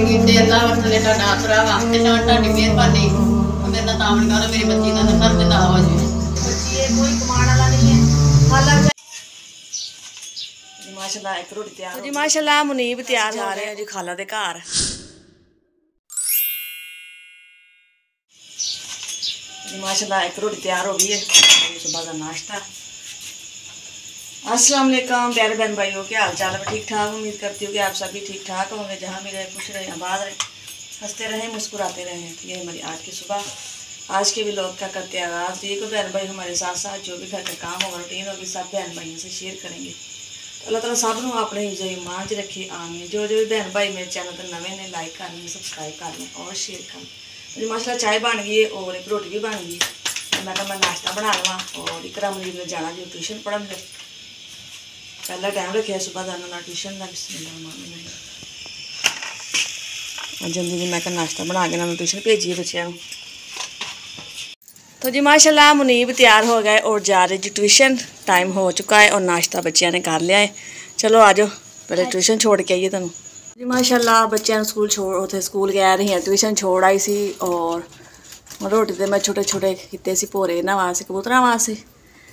कीते अल्लाह वसले दा आसरा वा ते ताड़ी मेहरबानी मेरे नाल तावण कर मेरी बच्ची दा नफर ते ना हो जाए बच्ची ये कोई कमाने वाला नहीं है हालां माशाल्लाह एक रोटी तैयार जी माशाल्लाह मुनीब तैयार जा रहे हैं जी खाला दे घर माशाल्लाह एक रोटी तैयार हो गई है सुबह का नाश्ता। अस्सलाम वालेकुम प्यारे बहन भाइयों, क्या हाल चाल है? ठीक ठाक, उम्मीद करती हूँ कि आप सभी ठीक ठाक होंगे, जहाँ भी रहे खुश रहे आबाद रहे हंसते रहें मुस्कुराते रहें। ये हमारी आज की सुबह, आज के व्लॉग का करते आगाज़। ये को बहन भाई हमारे साथ साथ जो भी घर का काम होगा रूटीन होगी सब बहन भाइयों से शेयर करेंगे। तो अल्लाह ताला सब नूं अपने हिफ्ज़ ईमान च रखे आमीन। जो जो भी बहन भाई मेरे चैनल पर नवे ने लाइक कर लें, सबसक्राइब कर लें और शेयर कर लें। माशाल्लाह चाय बन गई है और एक रोटी भी बन गई है। मैं कहा मैं नाश्ता बना लवा और इकरा मुनीब ने जाना जो ट्यूशन पढ़न दे पहला टाइम रखे सुबह का ना ट्यूशन का जल्दी जी मैं नाश्ता बना के ना ट्यूशन भेजिए बच्चों। तो जी माशाल्लाह मुनीब तैयार हो गए और जा रहे जी ट्यूशन। टाइम हो चुका है और नाश्ता बच्चों ने कर लिया है। चलो आ जाओ पहले ट्यूशन छोड़ के आइए तुम जी। माशाल्लाह बच्चों स्कूल छोड़ उसे स्कूल गया रही है, ट्यूशन छोड़ आई सी और रोटी तो मैं छोटे छोटे किए भोरे इन्होंने वास्ते कबूतरों वास्ते।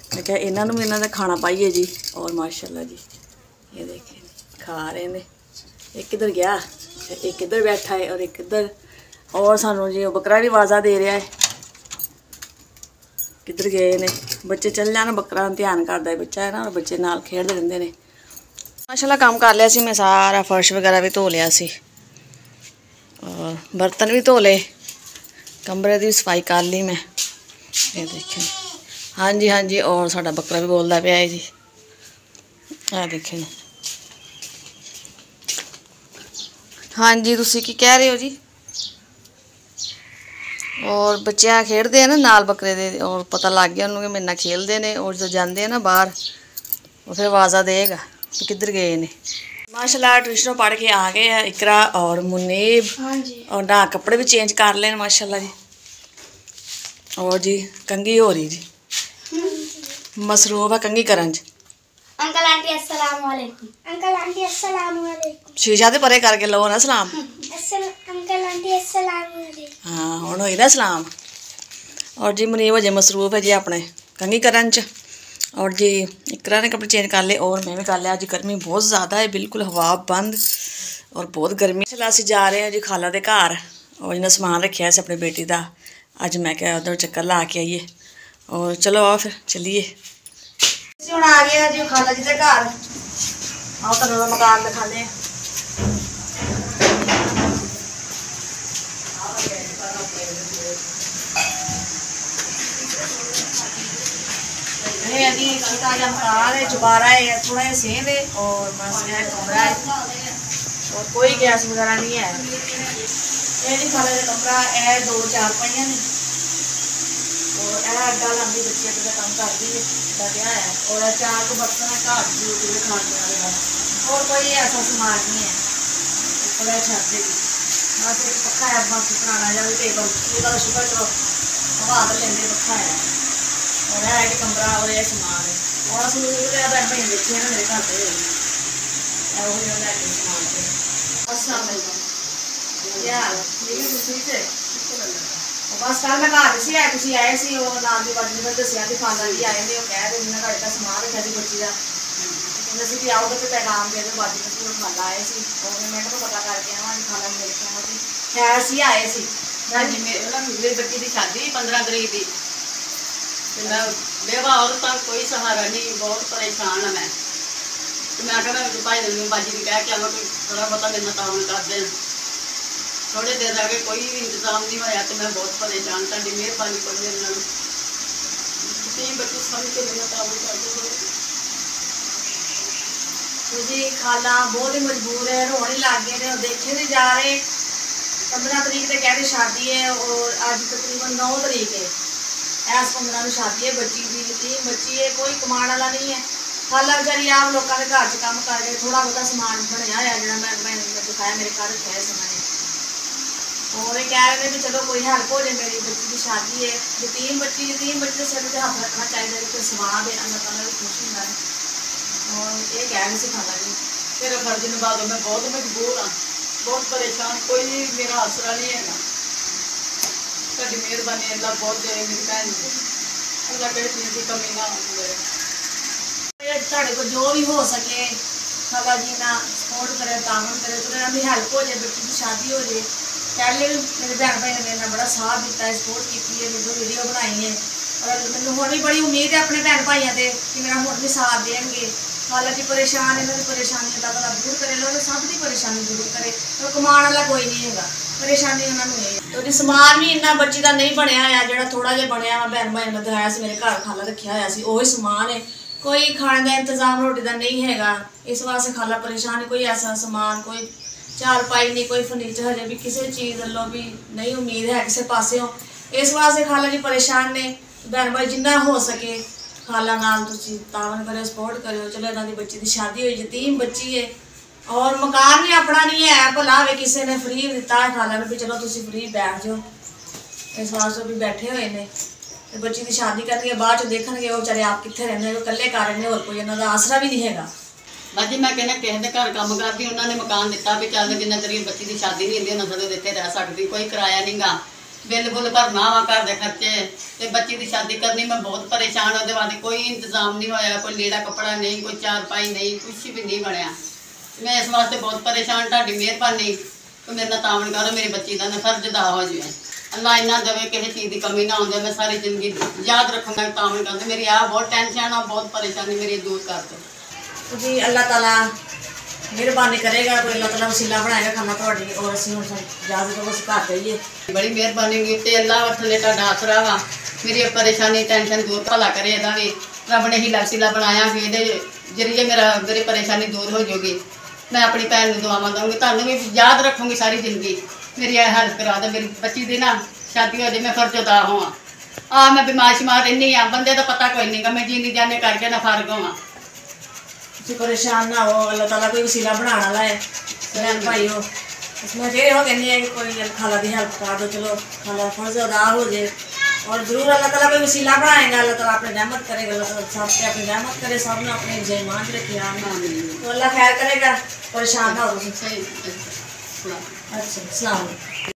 मैं क्या इन्हों भी इन्हों का खाना पाइए जी। और माशाल्लाह जी ये देखिए खा रहे हैं। एक इधर गया एक इधर बैठा है और एक इधर और सानू जी बकरा भी आवाज़ा दे रहा है किधर गए ने। बच्चे चल जाना बकरा ध्यान करता है बच्चा है ना और बच्चे नाल खेडते रहंदे ने। माशाल्लाह काम कर लिया सी मैं, सारा फर्श वगैरह भी धो लिया सी और बर्तन भी धो ले, कमरे की सफाई कर ली मैं। ये देखें हाँ जी और साडा बकरा भी बोलता पाया है जी। देखें हाँ जी तुसी की कह रहे हो जी। और बच्चे खेडते हैं ना नाल बकरे दे और पता लग गया उन्होंने कि मेरे नाल खेलते हैं और जो जाते हैं ना बाहर वो फिर आवाज़ा देगा कि किधर गए ने। माशाल्लाह ट्यूशनों पढ़ के आ गए हैं इकरा और मुनीब और ना कपड़े भी चेंज कर लें माशाल्लाह जी। और जी कंघी हो रही जी मसरूफ है कंघी करन च। अंकल आंटी अस्सलाम वालेकुम। अंकल आंटी अस्सलाम वालेकुम। शीशा ते परे करके लो ना सलाम। अंकल आंटी अस्सलाम वालेकुम। हाँ हुण होई ना सलाम। और जी मुनीब अजे मसरूफ है जी अपने कंघी करन च और जी इकरा ने कपड़े चेंज कर ले और मैं भी कर लिया। अज गर्मी बहुत ज़्यादा है, बिल्कुल हवा बंद और बहुत गर्मी। चला असीं जा रहे हैं जी खाला दे घर और इन्हें समान रखा है अपनी बेटी का। अज मैं क्या उधर चक्कर ला के आइए और चलो आओ फिर चलिए। हम आ गए जी खाला जी के घर। आओ तुम मकान दिखाने। अभी छोटा जहा मकान है, चुबारा है, थोड़ा जहा सेम है और बस यह कमरा है और कोई गैस वगैरह नहीं है। ये जी खाला का कमरा है, 2 चारपाइयां ने और यह अड्डा लाँगी बच्ची अड्डे का काम करती है क्या है और 4 को बर्तन है घर खाने वाले और कोई ऐसा सामान नहीं है। ऊपर छत देगी बस एक पक्का है, बस पुराना जहा टेबल ये शुक्र चलो हवा तो लेंगे पक्का है और यह है कि कमरा और यह समान है और असं बहन भाई देखिए ना मेरे घर से समान बस कल मैं घर से आए तुम आए सी नाम की बाजी ने दसिया कि खाना जी आए ने कह रहे जिन्हें घर का समान रखा जी बच्ची का कहते सी भी आओगे तो पैगाम दे दो बाजी ने खाला आए सी और मैं तो पता करके आवा खाला मिल के आवा जी खैर सी आए सी। हाँ जी मेरी बच्ची की शादी 15 तरीक की मैं बेवा औरत कोई सहारा नहीं, बहुत परेशान है मैं। तो मैं क्या भाई बाजी ने कह के आवा कोई थोड़ा बहुत मेरे ताउन कर दे। थोड़े देर आगे कोई भी इंतजाम नहीं होया तो मैं बहुत परेशान। तुहाडी मेहरबानी करो मेरे नाल बच्ची समझ के मेरा ताउन कर दो। तो जी खाला बहुत ही मजबूर है, रोने लग गए ने, देखे नहीं जा रहे। 15 तरीक से कह रहे शादी है और आज तकरीबन 9 तरीक है। ऐस 15 में शादी है बच्ची की, 3 बच्ची है, कोई कमाने वाला नहीं है। खाला बेचारी आप लोगों के घर च काम करके थोड़ा बहुत सामान बनया है जो मैं दिखाया मेरे घर रखा है सामान और ये कह रहे हैं भी चलो कोई हेल्प हो जाए मेरी बच्ची की शादी है। जो 3 बच्चे सिर पर हाथ रखना चाहिए कोई स्वाब है अल्लाह ताला भी खुश होता है और ये कह रहे सी खाला जी तेरा फर्ज निभा दो। मैं बहुत मजबूर हाँ बहुत परेशान, कोई मेरा आसरा नहीं है। ਤੁਹਾਡੀ ਮਿਹਰਬਾਨੀ अल्लाह बहुत दे मेरी भैन को, अल्लाह कहे चीज़ की कमी ना हो। ਤੁਹਾਡੇ ਕੋਲ ਜੋ ਵੀ ਹੋ ਸਕੇ ਖਾਲਾ ਜੀ ਨਾਲ ਸਪੋਰਟ ਕਰੇ, ਤਾਮਨ ਕਰੇ, ਤੇ ਇਹਨਾਂ ਦੀ ਹੈਲਪ ਹੋ ਜਾਏ, ਬੱਚੀ ਦੀ ਸ਼ਾਦੀ ਹੋ ਜਾਏ। ਪਹਿਲੇ ਵੀ ਮੇਰੇ ਭੈਣ ਭਾਈ ਨੇ ਮੇਰੇ ਨਾਲ ਬੜਾ ਸਾਥ ਦਿੱਤਾ ਹੈ, ਸਪੋਰਟ ਕੀਤੀ ਹੈ, ਵੀਡੀਓ ਬਣਾਈ ਹੈ। ਔਰ ਮੈਨੂੰ ਹੁਣ ਵੀ ਬੜੀ ਉਮੀਦ ਹੈ ਆਪਣੇ ਭੈਣ ਭਾਈਆਂ ਤੇ ਕਿ ਮੇਰਾ ਹੁਣ ਵੀ ਸਾਥ ਦੇਣਗੇ। ਖਾਲਾ ਜੀ ਪਰੇਸ਼ਾਨ, ਇਹਨਾਂ ਦੀ ਪਰੇਸ਼ਾਨੀ ਦਾ ਪਤਾ ਦੂਰ ਕਰੇ, ਲੋਕ ਸਭ ਦੀ ਪਰੇਸ਼ਾਨੀ ਦੂਰ ਕਰੇ। ਉਹ ਕਮਾਉਣ ਵਾਲਾ ਕੋਈ ਨਹੀਂ ਹੈਗਾ, ਪਰੇਸ਼ਾਨੀ ਉਹਨਾਂ ਨੂੰ ਹੈ। ਉਹਦੀ ਸਮਾਨ ਵੀ ਇੰਨਾ ਬੱਚੀ ਦਾ ਨਹੀਂ ਬਣਿਆ ਹੋਇਆ, ਜਿਹੜਾ ਥੋੜਾ ਜਿਹਾ ਬਣਿਆ ਵਾ ਭੈਣ ਭਾਈ ਨੇ ਦਿਖਾਇਆ ਸੀ, ਮੇਰੇ ਘਰ ਖਾਲਾ ਰੱਖਿਆ ਹੋਇਆ ਸੀ, ਉਹੀ ਸਮਾਨ ਹੈ। ਕੋਈ ਖਾਣੇ ਦਾ ਇੰਤਜ਼ਾਮ ਰੋਟੀ ਦਾ ਨਹੀਂ ਹੈਗਾ, ਇਸ ਵਾਸਤੇ ਖਾਲਾ ਪਰੇਸ਼ਾਨ। ਕੋਈ ਐਸਾ ਸਮਾਨ, ਕੋਈ ਚਾਰਪਾਈ ਨਹੀਂ, ਕੋਈ ਫਰਨੀਚਰ, ਹਜੇ ਵੀ ਕਿਸੇ ਚੀਜ਼ ਵੱਲੋਂ ਵੀ ਨਹੀਂ ਉਮੀਦ ਹੈ ਕਿਸੇ ਪਾਸਿਓਂ। ਇਸ ਵਾਸਤੇ ਖਾਲਾ ਜੀ ਪਰੇਸ਼ਾਨ ਨੇ। ਭੈਣ ਭਾਈ ਜਿੰਨਾ ਹੋ ਸਕੇ ਖਾਲਾ ਨਾਲ ਤੁਸੀਂ ਤਾਵਨ ਕਰਿਓ, ਸਪੋਰਟ ਕਰਿਓ। ਚਲੋ ਇਹਨਾਂ ਦੀ ਬੱਚੀ ਦੀ ਸ਼ਾਦੀ ਹੋਈ, ਯਤੀਮ ਬੱਚੀ ਹੈ, ਔਰ ਮਕਾਨ ਵੀ ਆਪਣਾ ਨਹੀਂ ਹੈ, ਭਲਾ ਵੇ ਕਿਸੇ ਨੇ ਫ੍ਰੀ ਦਿੱਤਾ ਹੈ ਖਾਲਾ ਨੂੰ ਵੀ ਚਲੋ ਤੁਸੀਂ ਫ੍ਰੀ ਬੈਠ ਜਾਓ। ਇਸ ਵਾਸਤੇ ਵੀ ਬੈਠੇ ਹੋਏ ਨੇ ਤੇ ਬੱਚੀ ਦੀ ਸ਼ਾਦੀ ਕਰਨਗੇ, ਬਾਅਦ 'ਚ ਦੇਖਣਗੇ ਉਹ ਵਿਚਾਰੇ ਆਪ ਕਿੱਥੇ ਰਹਿੰਦੇ, ਉਹ ਇਕੱਲੇ ਕਰ ਰਹੇ ਨੇ, ਹੋਰ ਕੋਈ ਇਹਨਾਂ ਦਾ ਆਸਰਾ ਵੀ ਨਹੀਂ ਹੈਗਾ। ਬਾਜੀ ਮੈਂ ਕਹਿੰਦਾ ਕਿਸੇ ਦੇ ਘਰ ਕੰਮ ਕਰਦੀ, ਉਹਨਾਂ ਨੇ ਮਕਾਨ ਦਿੱਤਾ ਵੀ ਚੱਲ ਜਿੰਨਾ ਤੇਰੀ ਬੱਚੀ ਦੀ ਸ਼ਾਦੀ ਨਹੀਂ ਹੁੰਦੀ ਉਹਨਾਂ ਸਾਡੇ ਇੱਥੇ ਰਹਿ ਸਕਦੀ, ਕੋਈ ਕਿਰਾਇਆ ਨਹੀਂਗਾ, ਬਿੱਲ ਬੁੱਲ ਭਰਨਾ ਵਾ, ਘਰ ਦੇ ਖਰਚੇ ਤੇ ਬੱਚੀ ਦੀ ਸ਼ਾਦੀ ਕਰਨੀ। ਮੈਂ ਬਹੁਤ ਪਰੇਸ਼ਾਨ, ਉਹਦੇ ਬਾਅਦ ਕੋਈ ਇੰਤਜ਼ਾਮ ਨਹੀਂ ਹੋਇਆ, ਕੋਈ ਲੀੜਾ ਕੱਪੜਾ ਨਹੀਂ, ਕੋਈ ਚਾਰਪਾਈ ਨਹੀਂ, ਕੁਛ ਵੀ ਨਹੀਂ ਬਣਿਆ। ਮੈਂ ਇਸ ਵਾਸਤੇ ਬਹੁਤ ਪਰੇਸ਼ਾਨ। ਤੁਹਾਡੀ ਮਿਹਰਬਾਨੀ ਕਿ ਮੇਰੇ ਨਾਲ ਤਾਮਨ ਕਰੋ, ਮੇਰੀ ਬੱਚੀ ਦਾ ਫਰਜ਼ ਅਦਾ ਹੋ ਜਾਵੇ। ਅੱਲਾ ਇੰਨਾ ਦੇਵੇ ਕਿਸੇ ਚੀਜ਼ ਦੀ ਕਮੀ ਨਾ ਆਉਂਦੇ। ਮੈਂ ਸਾਰੀ ਜ਼ਿੰਦਗੀ ਯਾਦ ਰੱਖੂੰਗਾ ਤਾਮਨ ਕਰਦੇ। ਮੇਰੀ ਆਹ ਬਹੁਤ ਟੈਨਸ਼ਨ ਆ, ਬਹੁਤ ਪਰੇਸ਼ਾਨੀ ਮੇਰੀ ਦੂਰ ਕਰ ਦਿਓ ਜੀ। ਅੱਲਾਹ ਤਾਲਾ ਮਿਹਰਬਾਨੀ ਕਰੇਗਾ, ਕੋਈ ਅੱਲਾਹ ਤਾਲਾ ਵਸੀਲਾ ਬਣਾਏਗਾ ਖਾਣਾ ਤੁਹਾਡੀ। ਔਰ ਅਸੀਂ ਹੁਣ ਇਜਾਜ਼ਤ ਬਸ ਘਰ ਜਾਈਏ। ਬੜੀ ਮਿਹਰਬਾਨੀ ਕੀਤੀ, ਅੱਲਾਹ ਥੱਲੇ ਤੁਹਾਡਾ ਆਸਰਾ ਵਾ। ਮੇਰੀ ਪਰੇਸ਼ਾਨੀ ਟੈਨਸ਼ਨ ਦੂਰ ਭਲਾ ਕਰੇ, ਇਹਦਾ ਵੀ ਰੱਬ ਨੇ ਹੀ ਵਸੀਲਾ ਬਣਾਇਆ ਵੀ ਇਹਦੇ ਜਰੀਏ ਮੇਰੀ ਪਰੇਸ਼ਾਨੀ ਦੂਰ ਹੋ ਜਾਊਗੀ। ਮੈਂ ਆਪਣੀ ਭੈਣ ਨੂੰ ਦੁਆਵਾਂ ਦਊਂਗੀ, ਤੁਹਾਨੂੰ ਵੀ ਯਾਦ ਰੱਖੂੰਗੀ ਸਾਰੀ ਜ਼ਿੰਦਗੀ। ਮੇਰੀ ਇਹ ਹੈਲਪ ਕਰਾ ਦੇ, ਮੇਰੀ ਬੱਚੀ ਦੀ ਨਾ ਸ਼ਾਦੀ ਹੋ ਜਾਏ, ਮੈਂ ਫਰਜ਼ ਅਦਾ ਹੋਵਾਂ। ਮੈਂ ਬਿਮਾਰ ਸ਼ਿਮਾਰ ਰਹਿੰਦੀ ਹਾਂ, ਬੰਦੇ ਦਾ ਪਤਾ ਕੋਈ ਨਹੀਂਗਾ, ਮੈਂ ਜੀਂਦੀ ਜਾਣੇ ਕਰਕੇ ਨਾ ਫਰਕ ਹੋਵਾਂ। ਤੁਸੀਂ ਪਰੇਸ਼ਾਨ ਨਾ ਹੋ, ਅੱਲਾਹ ਤਾਲਾ ਕੋਈ ਵਸੀਲਾ ਬਣਾਉਣ ਵਾਲਾ ਹੈ। ਭੈਣ ਭਾਈ ਹੋ, ਮੈਂ ਫਿਰ ਇਹੋ ਕਹਿੰਦੀ ਹਾਂ ਕਿ ਕੋਈ ਖਾਲਾ ਦੀ ਹੈਲਪ ਕਰ ਦਿਓ, ਚਲੋ ਖਾਲਾ ਫਰਜ਼ ਅਦਾ ਹੋ ਜਾਏ। और जरूर अल्लाह ताला कोई वसीला बनाएगा, अल्लाह ताला अपनी रहमत करेगा, अल्लाह ताला सब पे अपनी रहमत करे, सब ने अपने जयमान रखे, तो अल्लाह खैर करेगा। परेशान ना हो। सही। अच्छा, अस्सलाम वालेकुम।